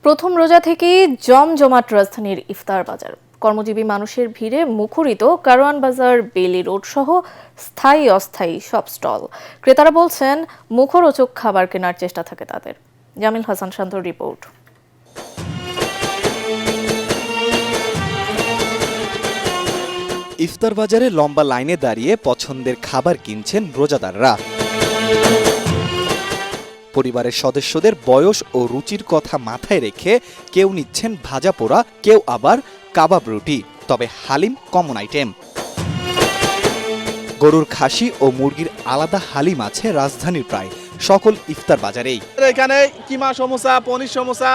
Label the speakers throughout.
Speaker 1: প্রথম রোজা থেকেই জমজমাট রাজধানীর ইফতার বাজার। কর্মজীবী মানুষের ভিড়ে মুখরিত কারওয়ান বাজার, বেইলি রোড সহ স্থায়ী অস্থায়ী সব স্টল। ক্রেতারা বলছেন মুখরোচক খাবার কেনার চেষ্টা থাকে তাদের। জামিল হাসান শান্তর রিপোর্ট।
Speaker 2: ইফতার বাজারে লম্বা লাইনে দাঁড়িয়ে পছন্দের খাবার কিনছেন রোজাদাররা। পরিবারের সদস্যদের বয়স ও রুচির কথা মাথায় রেখে কেউ নিচ্ছেন ভাজা পোড়া, কেউ আবার কাবাব রুটি, তবে হালিম কমন আইটেম। গরুর খাসি ও মুরগির আলাদা হালিম আছে রাজধানীর প্রায় সকল ইফতার বাজারেই।
Speaker 3: এখানে keema samosa, paneer samosa,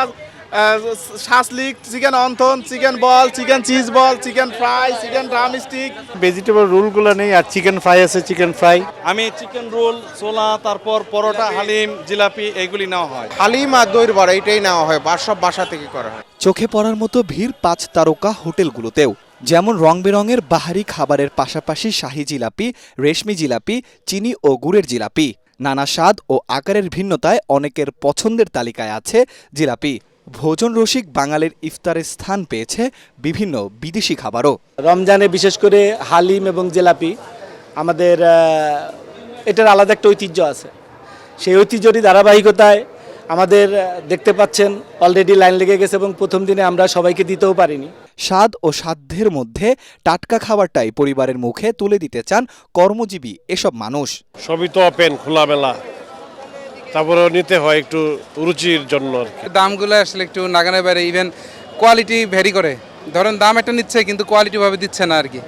Speaker 3: shashlik, chicken wonton, chicken ball, chicken cheese ball, chicken fry, chicken drumstick.
Speaker 4: Vegetable রোলগুলো নেই, আর চিকেন ফ্রাই আছে, চিকেন ফ্রাই।
Speaker 5: আমি চিকেন রোল, ছোলা, তারপর পরোটা, হালিম, জিলাপি এইগুলি নেওয়া হয়।
Speaker 6: হালিম আর দইয়ের বড়া এটাই নেওয়া হয়, সব বাসা থেকে করা হয়।
Speaker 2: চোখে পড়ার মতো ভিড় 5 তারকা হোটেলগুলোতেও, যেমন রং বেরঙের বাহারি খাবারের পাশাপাশি শাহী জিলাপি, রেশমি জিলাপি, চিনি ও গুড়ের জিলাপি। নানা স্বাদ ও আকারের ভিন্নতায় অনেকের পছন্দের তালিকায় আছে জিলাপি। ভোজন রসিক বাঙালির ইফতারে স্থান পেয়েছে বিভিন্ন বিদেশি খাবারও।
Speaker 4: রমজানে বিশেষ করে হালিম এবং জিলাপি আমাদের এটার আলাদা একটা ঐতিহ্য আছে। সেই ঐতিহ্যটি ধারাবাহিকতায় আমাদের দেখতে পাচ্ছেন অলরেডি লাইন লেগে গেছে এবং প্রথম দিনে আমরা সবাইকে দিতেও পারিনি।
Speaker 2: স্বাদ ও সাধ্যের মধ্যে টাটকা খাবারটাই পরিবারের মুখে তুলে দিতে চান কর্মজীবী এসব মানুষ।
Speaker 7: সবই তো ওপেন, খোলামেলা, তারপরে নিতে হয় একটু রুচির জন্য।
Speaker 8: দামগুলো আসলে একটু নাগানের বাইরে, ইভেন কোয়ালিটি ভ্যারি করে। ধরেন দাম একটা নিচ্ছে কিন্তু কোয়ালিটি ভাবে দিচ্ছে না আর কি।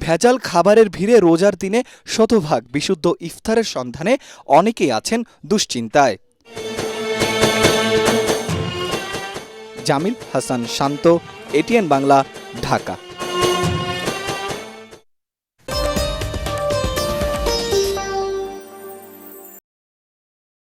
Speaker 2: ভেজাল খাবারের ভিড়ে রোজার দিনে শতভাগ বিশুদ্ধ ইফতারের সন্ধানে অনেকেই আছেন দুশ্চিন্তায়। জামিল হাসান শান্ত, এটিএন বাংলা, ঢাকা।